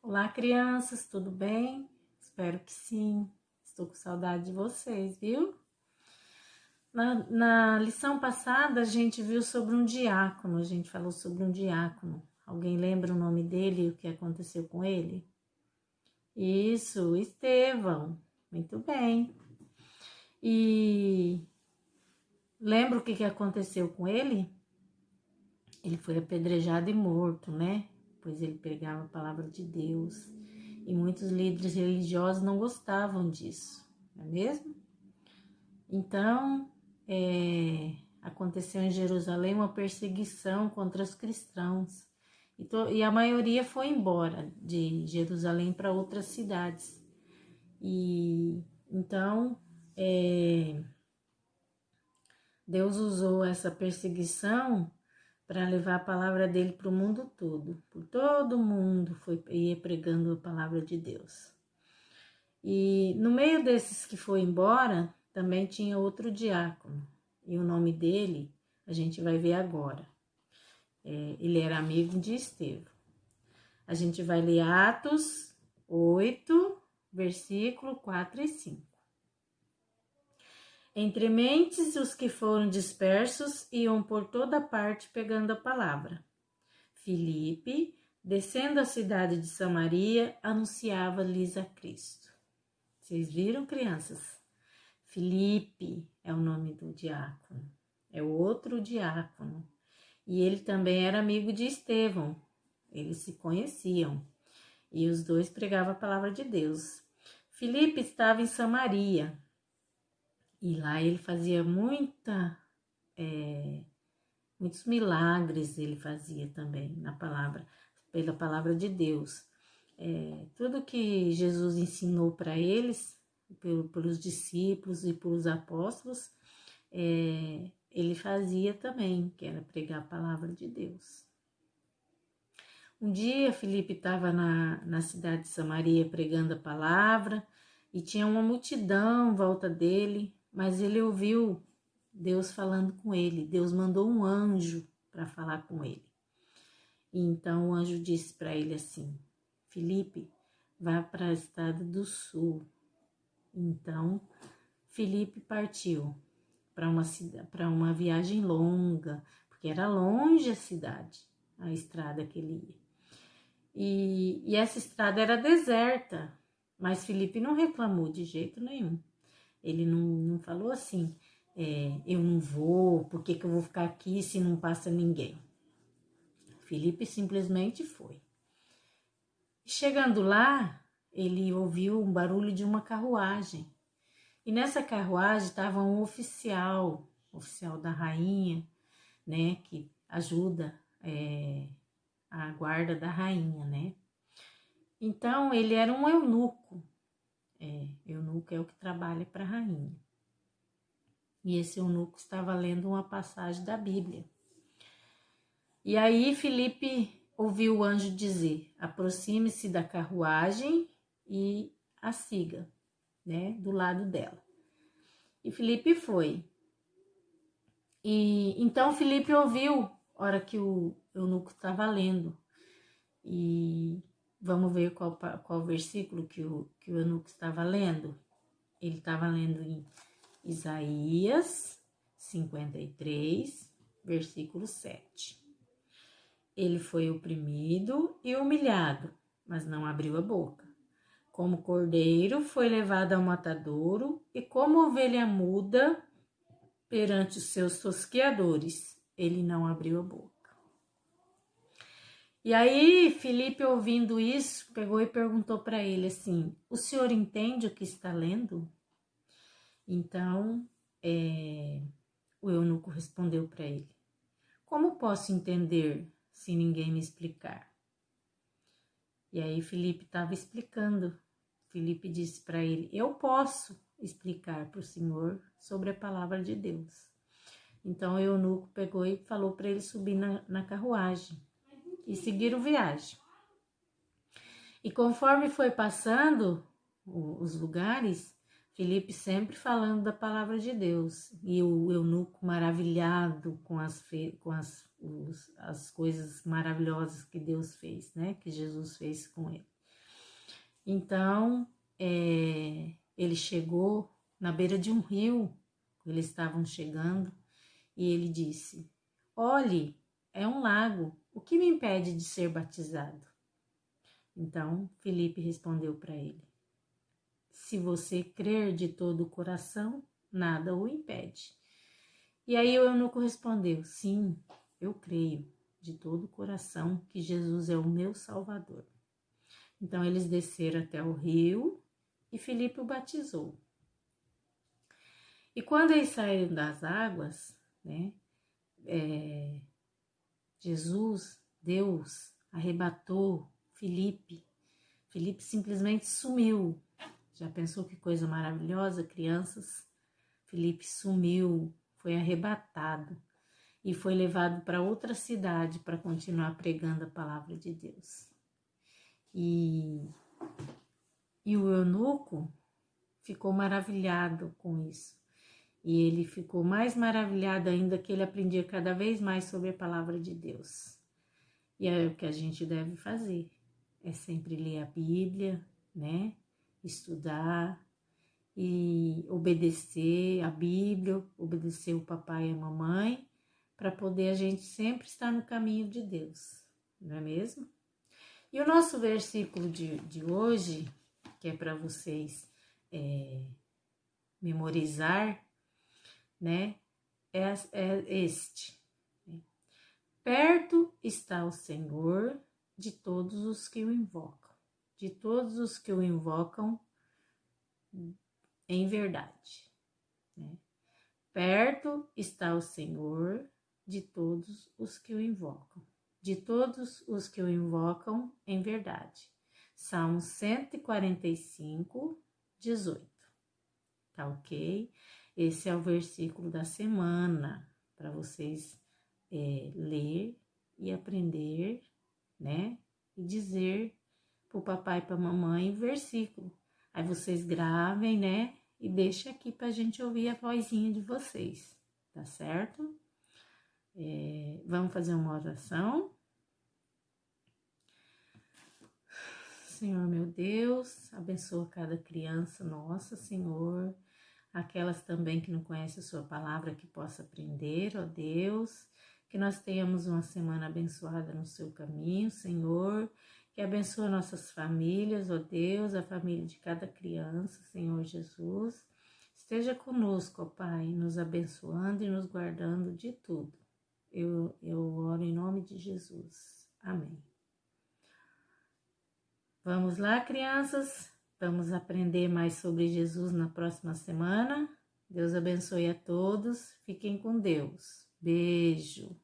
Olá, crianças, tudo bem? Espero que sim. Estou com saudade de vocês, viu? Na lição passada, a gente viu sobre um diácono, a gente falou sobre um diácono. Alguém lembra o nome dele e o que aconteceu com ele? Isso, Estevão. Muito bem. E lembra o que aconteceu com ele? Ele foi apedrejado e morto, né? Pois ele pregava a palavra de Deus. E muitos líderes religiosos não gostavam disso, não é mesmo? Então, aconteceu em Jerusalém uma perseguição contra os cristãos. E a maioria foi embora de Jerusalém para outras cidades. E então, Deus usou essa perseguição para levar a palavra dele para o mundo todo. Por todo mundo ia pregando a palavra de Deus. E no meio desses que foi embora, também tinha outro diácono. E o nome dele a gente vai ver agora. Ele era amigo de Estevão. A gente vai ler Atos 8, versículo 4 e 5. Entre mentes, os que foram dispersos iam por toda parte pegando a palavra. Filipe, descendo a cidade de Samaria, anunciava-lhes a Cristo. Vocês viram, crianças? Filipe é o nome do diácono, é o outro diácono. E ele também era amigo de Estevão, eles se conheciam. E os dois pregavam a palavra de Deus. Filipe estava em Samaria, e lá ele fazia muitos milagres, ele fazia também pela palavra de Deus. Tudo que Jesus ensinou para eles, pelos discípulos e pelos apóstolos, ele fazia também, que era pregar a palavra de Deus. Um dia, Filipe estava na cidade de Samaria pregando a palavra e tinha uma multidão em volta dele, mas ele ouviu Deus falando com ele. Deus mandou um anjo para falar com ele. E então o anjo disse para ele assim: Filipe, vá para a estrada do sul. Então, Filipe partiu para uma viagem longa, porque era longe a cidade, a estrada que ele ia. E essa estrada era deserta, mas Filipe não reclamou de jeito nenhum. Ele não falou assim, eu não vou, por que eu vou ficar aqui se não passa ninguém? Filipe simplesmente foi. Chegando lá, ele ouviu um barulho de uma carruagem. E nessa carruagem estava um oficial da rainha, né, que ajuda a guarda da rainha, né. Então, ele era um eunuco. Eunuco é o que trabalha para a rainha. E esse eunuco estava lendo uma passagem da Bíblia. E aí, Filipe ouviu o anjo dizer: aproxime-se da carruagem e a siga, né, do lado dela. E Filipe foi. E então Filipe ouviu a hora que o eunuco estava lendo. E vamos ver qual versículo que o eunuco estava lendo. Ele estava lendo em Isaías 53, versículo 7. Ele foi oprimido e humilhado, mas não abriu a boca. Como cordeiro foi levado ao matadouro, e como ovelha muda perante os seus tosqueadores, ele não abriu a boca. E aí, Filipe, ouvindo isso, pegou e perguntou para ele assim: o senhor entende o que está lendo? Então, o eunuco respondeu para ele: como posso entender se ninguém me explicar? E aí, Filipe estava explicando. Filipe disse para ele: eu posso explicar para o senhor sobre a palavra de Deus. Então, o eunuco pegou e falou para ele subir na carruagem e seguiram viagem. E conforme foi passando os lugares, Filipe sempre falando da palavra de Deus. E o eunuco maravilhado com as coisas maravilhosas que Deus fez, né? Que Jesus fez com ele. Então, ele chegou na beira de um rio, eles estavam chegando, e ele disse: olhe, é um lago, o que me impede de ser batizado? Então, Filipe respondeu para ele: se você crer de todo o coração, nada o impede. E aí o eunuco respondeu: sim, eu creio de todo o coração que Jesus é o meu Salvador. Então eles desceram até o rio e Filipe o batizou. E quando eles saíram das águas, né, Jesus, Deus, arrebatou Filipe. Filipe simplesmente sumiu. Já pensou que coisa maravilhosa, crianças? Filipe sumiu, foi arrebatado e foi levado para outra cidade para continuar pregando a palavra de Deus. E o eunuco ficou maravilhado com isso. E ele ficou mais maravilhado ainda que ele aprendia cada vez mais sobre a palavra de Deus. E é o que a gente deve fazer, é sempre ler a Bíblia, né? Estudar e obedecer a Bíblia, obedecer o papai e a mamãe, para poder a gente sempre estar no caminho de Deus, não é mesmo? E o nosso versículo de hoje, que é para vocês memorizar, né? É este. Perto está o Senhor de todos os que o invocam, de todos os que o invocam em verdade, né? Perto está o Senhor de todos os que o invocam, de todos os que o invocam em verdade. Salmo 145, 18. Tá ok? Esse é o versículo da semana para vocês ler e aprender, né? E dizer pro papai e pra mamãe o versículo. Aí vocês gravem, né? E deixem aqui pra gente ouvir a vozinha de vocês, tá certo? Vamos fazer uma oração. Senhor meu Deus, abençoa cada criança nossa, Senhor. Aquelas também que não conhecem a sua palavra, que possa aprender, ó Deus. Que nós tenhamos uma semana abençoada no seu caminho, Senhor. Que abençoe nossas famílias, ó Deus, a família de cada criança, Senhor Jesus. Esteja conosco, ó Pai, nos abençoando e nos guardando de tudo. Eu oro em nome de Jesus. Amém. Vamos lá, crianças? Vamos aprender mais sobre Jesus na próxima semana. Deus abençoe a todos. Fiquem com Deus. Beijo.